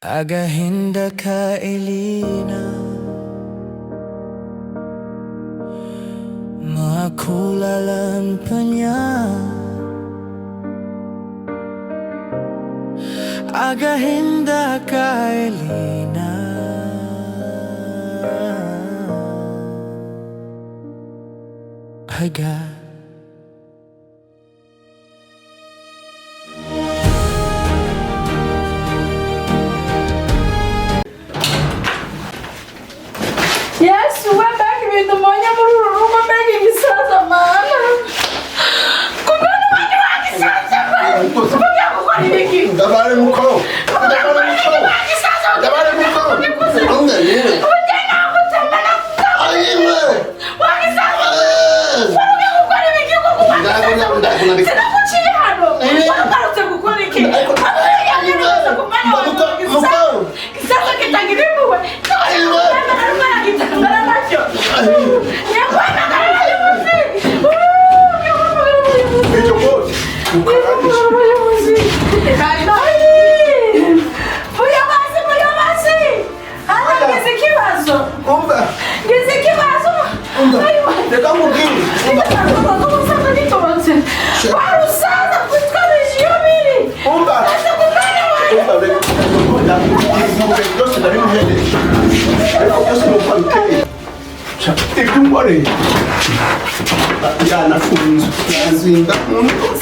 Agahinda ka Eline, makulalan pa niya. Agahinda ka Eline, Yes, we're back with the money. We're making this as man. Come on,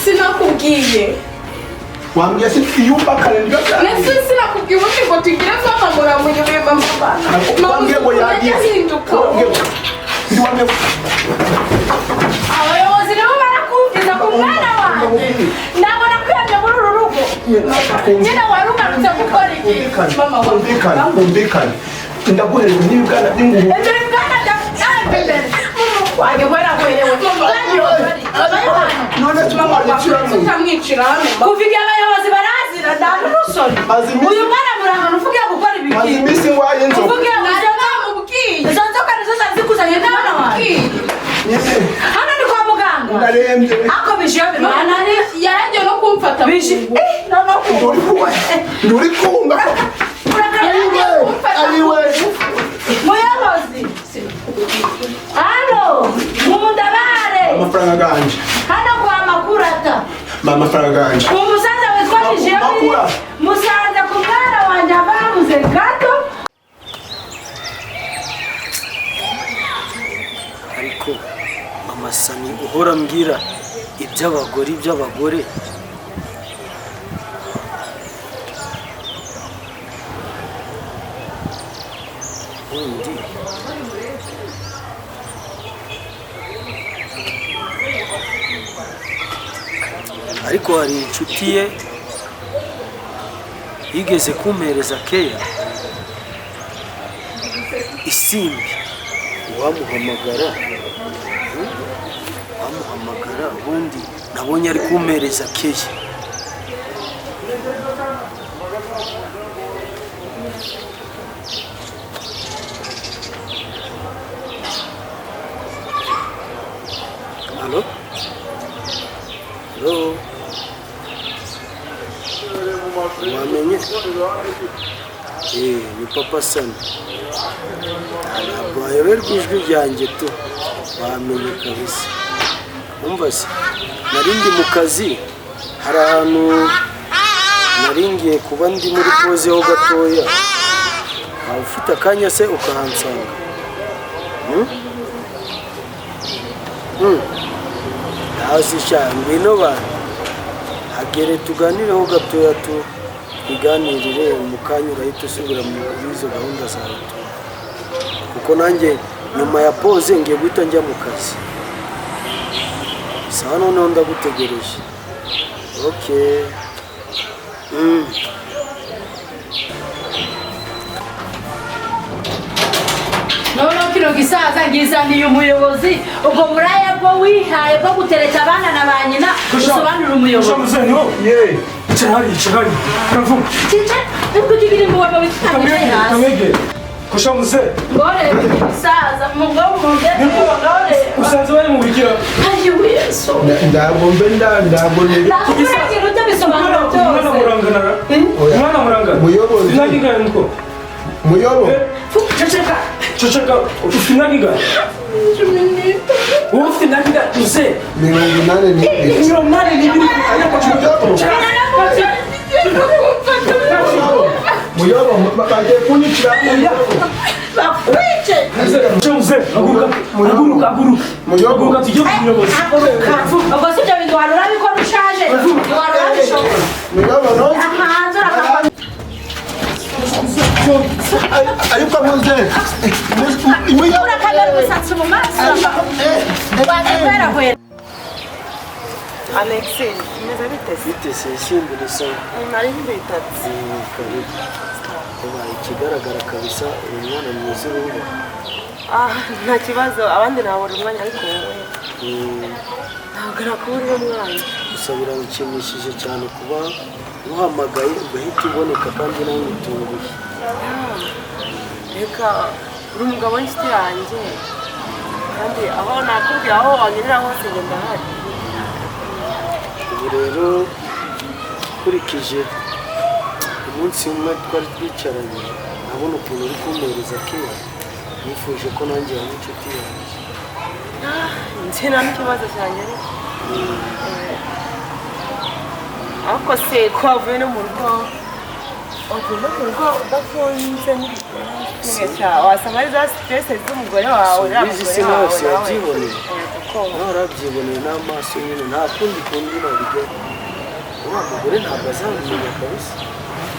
Sinakubwiye wambye sifiyumba kalendwa nese sinakubwiye ngo tugire zamamura mu nyuma mama wambye ngo yahinduka ndi wambye abayobozi nabo barakumviza ku mwana wanjye ndabona kwiyamya muri uru rugo nyine wari ugarutse gukora iki mama wumvikane ndaguhereza n'ibibwana by'ingurube wajya guhera guherewe none tutamwicira kuvuga abayobozi barazira ndabona n'usoni uyu mwana murangana uvuge gukora ibiki maze iminsi ngwaye inzoka uvuge ngo namubwiye izo nzoka nizo zazikuzanye n'abana wanjye hano ni kwa muganga narembye ako bishiyo bimana yaragiye no kumfata bishi nduri kumva ariwe muyobozi hano mundabare amafaranga ganje hano kwa makurata amafaranga ganje umusaza witwa Bijeri musanze ku mwana wanjye abamuze gato ariko mama Sani uhora mbwira iby'abagore undi ariko hari inshuti ye yigeze kumpereza keya isimbi wamuhamagara ubundi nabonye ari kumpereza keya Halo? Wamenye? Ni Papa Sani. Ntabwo wayoberwa ijwi ryanjye tu. Wamenye kabisa. Umva se, nari ndi mu kazi, hari ahantu nari ngiye kuba ndi muri pause ho gatoya. Waba ufite akanya se ukahansanga? Nazisha ngwino bana hagere tuganireho gatoya tuganirire mu kanya urahita usubira mu izo gahunda zawe kuko nanjye nyuma ya pause ngiye guhita njya mu kazi sawa noneho ndagutegereje okay none kino gisaza ngizaniye umuyobozi ubwo buraya bwo wihaye bwo gutereta abana na ba nyina usobanura umuyobozi Chari, kavuga. Chicha, ukugibira ngo waba witamiye hasi. Kusha mzee. Ngore gisaza mugabo ngore. Usanze bari mu bikira. Ayi Yesu. Ndagombe ndagombe. Nakubwira ngo bisobanura umwana murangana umwana murangana Muyobozi. Sinangiga nuko Muyobo. Ceceka ufinangiga ufite nangiga uze 82. Iyo mari ni biri Muyobo bagiye kunyicira bakwice Muze aguruka tujye kumuyobozi ubwo si ibyo bintu wari urabikora ushaje wari urabishobora Muyobo no hanze urakava ariko muze Muyobo urakabera umusatsi mu maso wazahwera Alexei, meza bitese. bitese isimbura isoni Nari mbitatse. kabiri ubaye ikigaragara kabisa uyu mwana mwiza uruba Nta kibazo abandi nabura umwanya ariko wowe. Ntabwo nakubura uwo mwanya. gusa biranshimishije cyane kuba uhamagaye ugahita uboneka kandi nawe utunguye Reka uri umugabo w'inshuti yanjye. Kandi aho nakubwiye aho wanyurira hose njye ndahari. ubu rero ukurikije umunsi umwe twari twicaranye nabona ukuntu uri kumpereza kera nifuje ko nanjye waba inshuti yanjye Njye nta n'ikibazo cyanjye ariko. Ariko se ko wavuye no mu rugo wavuye no mu rugo udafunze n'ibitenge wasanga ari za siterese z'umugore wawe izi si hose yabyiboneye nawe warabyiboneye n'amaso nyine nta kundi kundi nabigera uriya mugore ntabwo azabimenya kabisa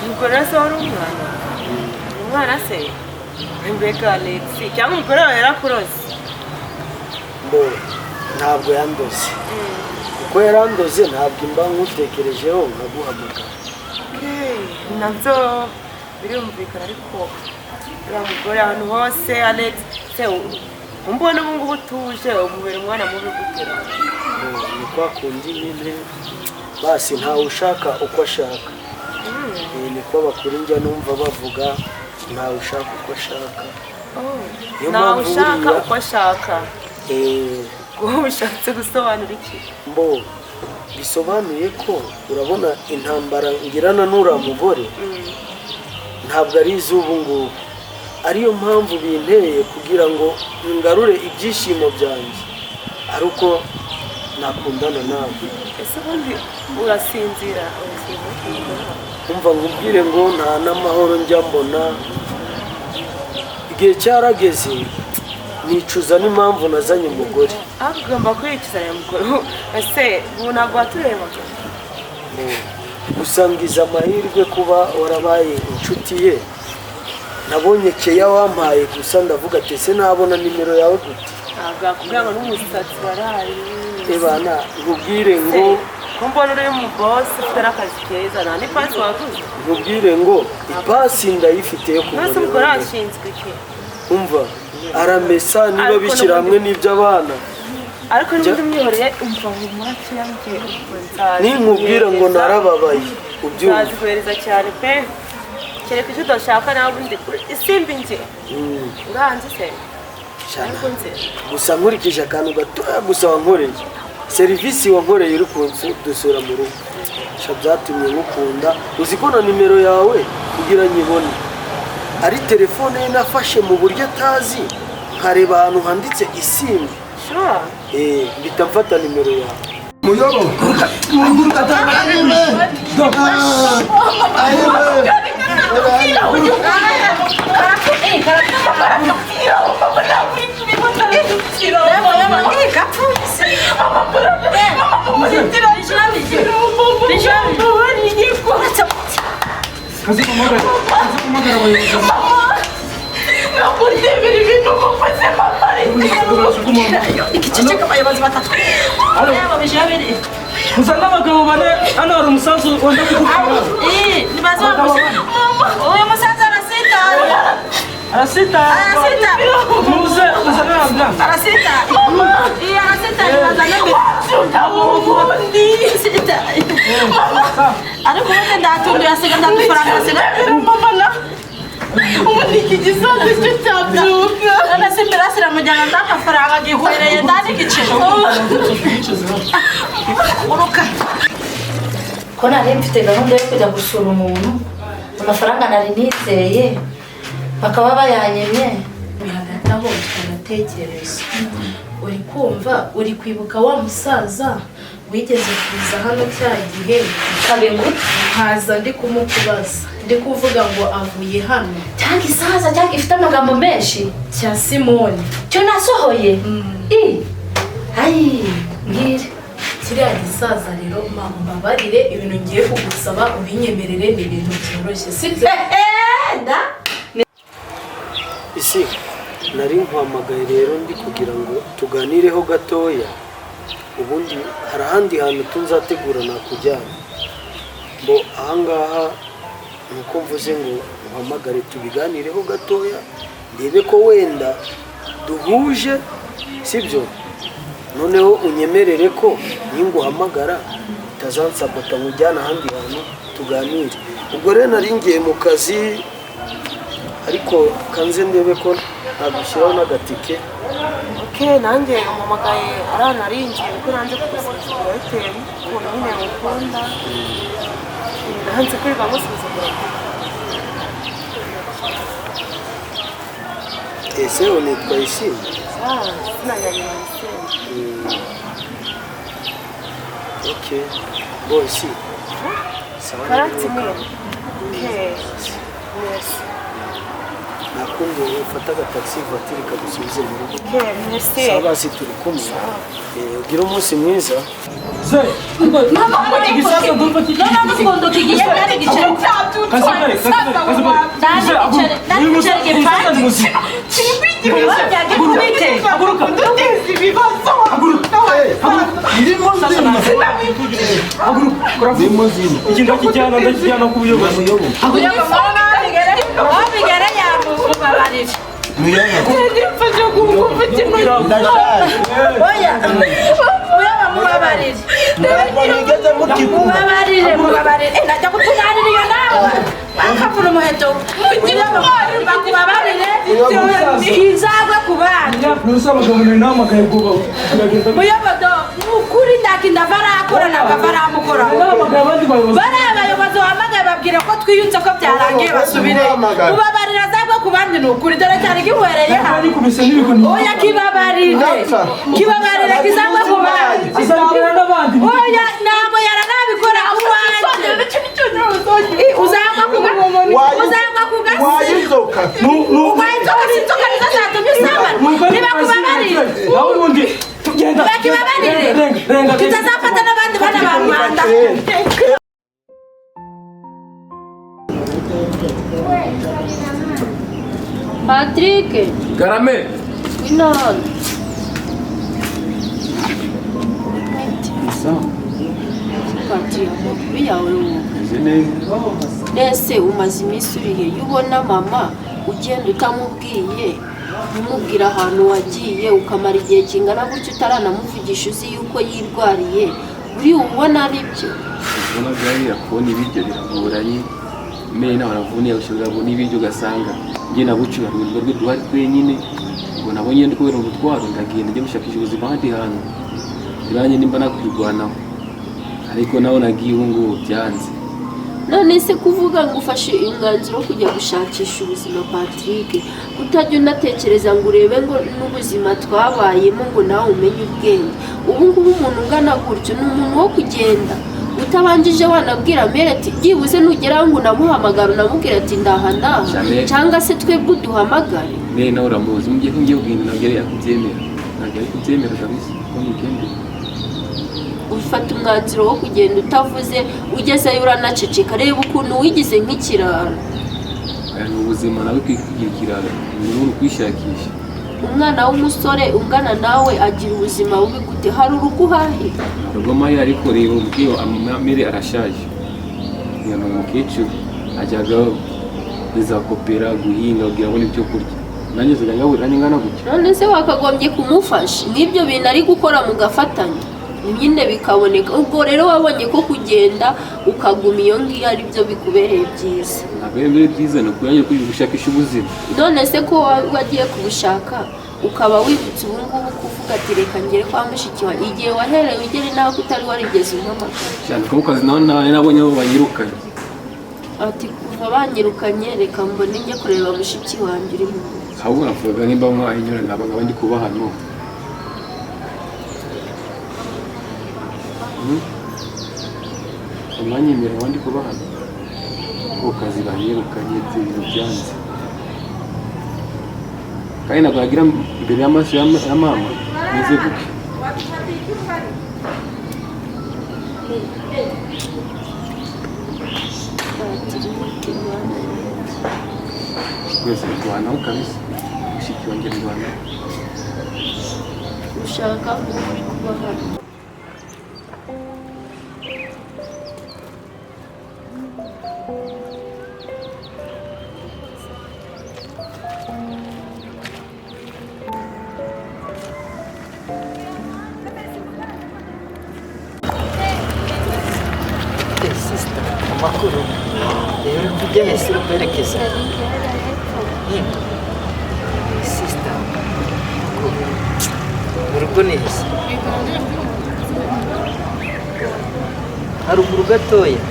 umugore se wari umwana umwana se mbega Alex cyangwa umugore wawe yarakuroze ngo ntabwo yandoze kuko yarandoze ntabwo imba nkutekerejeho nkaguhamagara nabyo birumvikana ariko uriya mugore ahantu hose Alex se umbona ubu ngubu utuje umubera umwana mubi gutera ni kwa kundi nyine basi ntawe ushaka uko ashaka niko bakuru njya numva bavuga ntawe ushaka uko ashaka ntawe ushaka uko ashaka eh wowe ushatse gusobanura iki mbo bisobanuye ko urabona intambara ngirana n'uriya mugore ntabwo ari iz'ubu ngubu ariyo mpamvu binteye kugira ngo ngarure ibyishimo byanjye ari uko nakundana nawe ese ubundi urasinzira umva nkubwire ngo nta n'amahoro njya mbona igihe cyarageze nicuza n'impamvu nazanye umugore ugomba kwicuzanya umugore ese ubu ntabwo waturebaga gusa ngize amahirwe kuba warabaye inshuti ye nabonye keya wampaye gusa ndavuga ati ese nabona nimero yawe gute ntabwo yakubwira ngo n'umusatsi warahari ebana nkubwire ngo ko mbona uri mu bosi ufite n'akazi keza nta n'ipasi waguze nkubwire ngo ipasi ndayifite yo mbese umugore washinzwe iki umva aramesa niba bishyira hamwe n'iby'abana ariko n'ubundi mwihoreye umva ngo umurake yambwiye ninkubwira ngo narababaye ubyumva nzazikohereza cyane pe kereka icyo udashaka nawe ubundi isimbi njye uranzi se ariko nze gusa nkurikije akantu gatoya gusa wankoreye serivisi wankoreye uri dusura mu rugo sha byatumye ngukunda uzi ko na nimero yawe kugira nyibone ari telefone ye nafashe mu buryo atazi nkareba ahantu handitse isimbi mbita mfata nimero yawe Muyobo kazi kumagara ikiceceka abayobozi batatu Usanga abagabo bane hano hari umusanzu wenda kugukora. nibaza uyu musaza arasita Muze uzana nabla. arasita nibaza nembe ariko ubundi ndatundu yasiga ndadufaranga yasiga ubundi iki gisozi cyo cyabyuka nasi mirasira mujyana ndakafaranga gihwereye ndani giciro uruka ko nari mfite gahunda yo kujya gusura umuntu amafaranga nari nizeye bakaba bayanyemye hagati aho tukanatekereza uri kumva uri kwibuka wa musaza wigeze kuza hano cya gihe kabengu haza ndi kumukubaza ndi kuvuga ngo avuye hano cyangwa isaza cyangwa ifite amagambo menshi cya Simoni cyo nasohoye ayi mbwira kiriya gisaza rero mama mbabarire ibintu ngiye kugusaba ubinyemerere ni ibintu byoroshye sibyo isi nari nkwamagaye rero ndi kugira ngo tuganireho gatoya ubundi hari ahandi hantu tunzategura nakujyana ngo ahangaha nuko mvuze ngo uhamagare tubiganireho gatoya ndebe ko wenda duhuje sibyo noneho unyemerere ko ninguhamagara utazansabota nkujyana ahandi hantu tuganire ubwo rero nari ngiye mu kazi ariko kanze ndebe ko nagushyiraho n'agatike nanjye umumagaye arana arinjiye kuko nanjye kugusuzugura bitewe n'ukuntu nyine mukunda hanze kwirirwa musuzugura ese unitwa Ishimwe sinanyarira Ishimwe bosi karatimwe merci nakundi ufata agataxi voiture kagusubize mu rugo merci saba si turi kumwe ugira umunsi mwiza mama igisaza ndumva kigiye kigiye kandi gicere kasibare ndakijyana ku buyobozi mubabarire najya kutuganira iyo nawe bakavuna umuheto kugira ngo bakubabarire izagwe ku bandi muyobodo ukuri ndakinda varakora ntabwo varamukora bariya abayobozi bahamagaye babwira ko twiyunze ko byarangiye basubire mubabarira azagwe ku bandi ni ukuri dore cyane kimuhereye hano oya kibabarire kizagwe ku bandi oya ntabwo yaranabikora ku bandi uzagwa ku gasi wayizoka sinzoka nizo zatumye usambana nibakubabarire bakibabarire tutazafata n'abandi bana ba Rwanda Patrick Garame inone amakuru yawe ese umaze iminsi urihe iyo ubona mama ugenda utamubwiye ntumubwire ahantu wagiye ukamara igihe kingana gutyo utaranamuvugisha uzi yuko yirwariye uri ubona ari byo ubona byariya kubona ibiryo biragoranye mbere nawe aravuniye gushobora kubona ibiryo ugasanga njye nabucura mu rwego rwe duhari twenyine ngo nabonye ndi kubera umutwaro ndagenda njye gushakisha ubuzima ahandi hantu biranjye nimba nakwirwanaho ariko nawe nagiye ubu ngubu byanze none se kuvuga ngo ufashe umwanzuro wo kujya gushakisha ubuzima Patrick utajya unatekereza ngo urebe ngo n'ubuzima twabayemo ngo nawe umenye ubwenge ubu ngubu umuntu ungana gutyo ni umuntu wo kugenda utabanjije wanabwira mere ati byibuze nugeraho ngo unamuhamagara unamubwira ati ndaha cyangwa se twebwe uduhamagare mbere nawe uramuzi mu gihe ngiye kugenda ntabwo yari yakubyemera ntabwo ari kubyemera kabisa ko mugendera ufata umwanzuro wo kugenda utavuze ugezeyo uranaceceka reba ukuntu wigize nk'ikiraro aya ni ubuzima nawe kwikirara ni umuntu kwishakisha umwana w'umusore ungana nawe agira ubuzima bubi gute hari urugo uhahe urugo mayi ariko reba ubwiyo amere arashaje ni umukecuru ajyaga bizakopera guhinga kugira ngo abone ibyo kurya nanjye nsigaye ngaburira n'ingana gutya none se wakagombye kumufasha n'ibyo bintu ari gukora mugafatanya nyine bikaboneka ubwo rero wabonye ko kugenda ukaguma iyo ngiyo ari byo bikubereye byiza ntabwo ari byiza ni ukujya gushakisha ubuzima none se ko wagiye kubushaka ukaba wibutse ubu ngubu kuvuga ati reka ngere kwa mushiki wawe igihe wahereye ugere nawe utari warigeze umpamagara cyane ko mu kazi nawe nabonye aho banyirukanye ati kuva banyirukanye reka mbone njye kureba mushiki wanjye uri mu rugo ahubwo navuga nimba mwahinyura nabaga bandi kuba hano umwanyemera abandi kuba hano ku kazi banyirukanye ibintu byanze kandi ntabwo yagira imbere y'amaso ya mama meze gutya twese turwanaho kabisa mushiki wanjye ndwanaho ushaka uri kuba hano amakuru rero tujya hese kwerekeza sisita urugo neza haruguru gatoya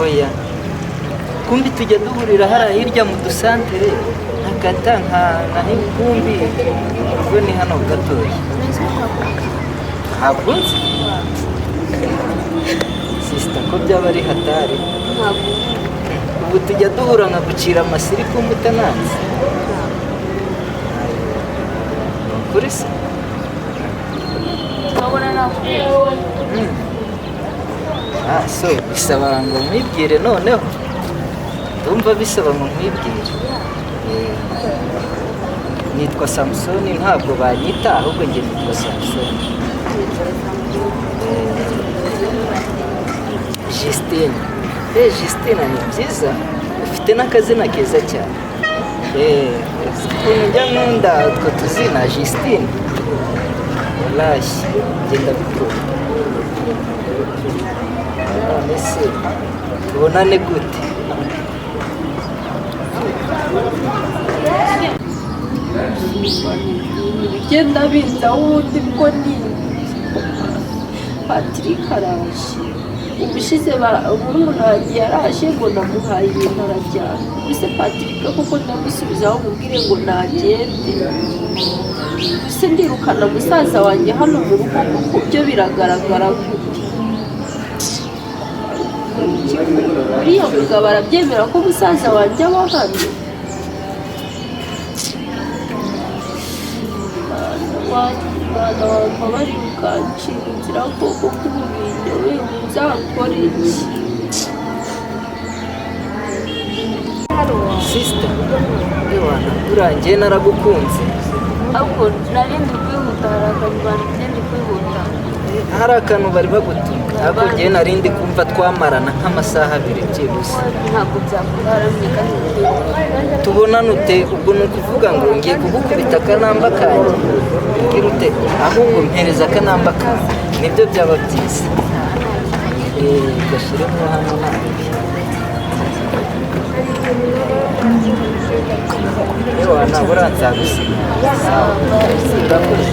oya kumbi tujya duhurira hariya hirya mu dusantere nkakata nka kumbi urugo ni hano gatoya ntabwo nzi sisita ko byaba ari hatari ubu tujya duhura nka gucira amasiri kumva utananze kuri se so bisaba ngo mwibwire noneho ndumva bisaba ngo mwibwire nitwa Samusoni ntabwo banyita ahubwo njye nitwa Samusoni Justine Justine ni byiza ufite n'akazina keza cyane njya nkunda utwo tuzina Justine warashye ngenda bikora none se tubonane gute bigenda binza wundi bwo ni Patrick araje ubushize murumuna wanjye yaraje ngo namuhaye ibintu arajyana ubuse Patrick kuko ndamusubizaho mubwire ngo nagende ubuse ndirukana musaza wanjye hano mu rugo kuko byo biragaragara gute uriya mugabo arabyemera ko musaza wanjye aba hano umwana wava bari ukancira inzira koko k'ububinyo we uzakora iki sisita ewana urangiye naragukunze ahubwo narindi kwihuta hari akantu barindi kwihuta hari akantu bari bagutumye ariko njyewe narindi kumva twamarana nk'amasaha abiri byibuze ntabwo byakurara kandi tubonane ute ubwo ni ukuvuga ngo ngiye kugukubita akanamba kanjye ubwira ute ahubwo mpereza akanamba kanjye nibyo byaba byiza gashyiremo hano ntabwo ewa ntabwo uranzagusiga urakoze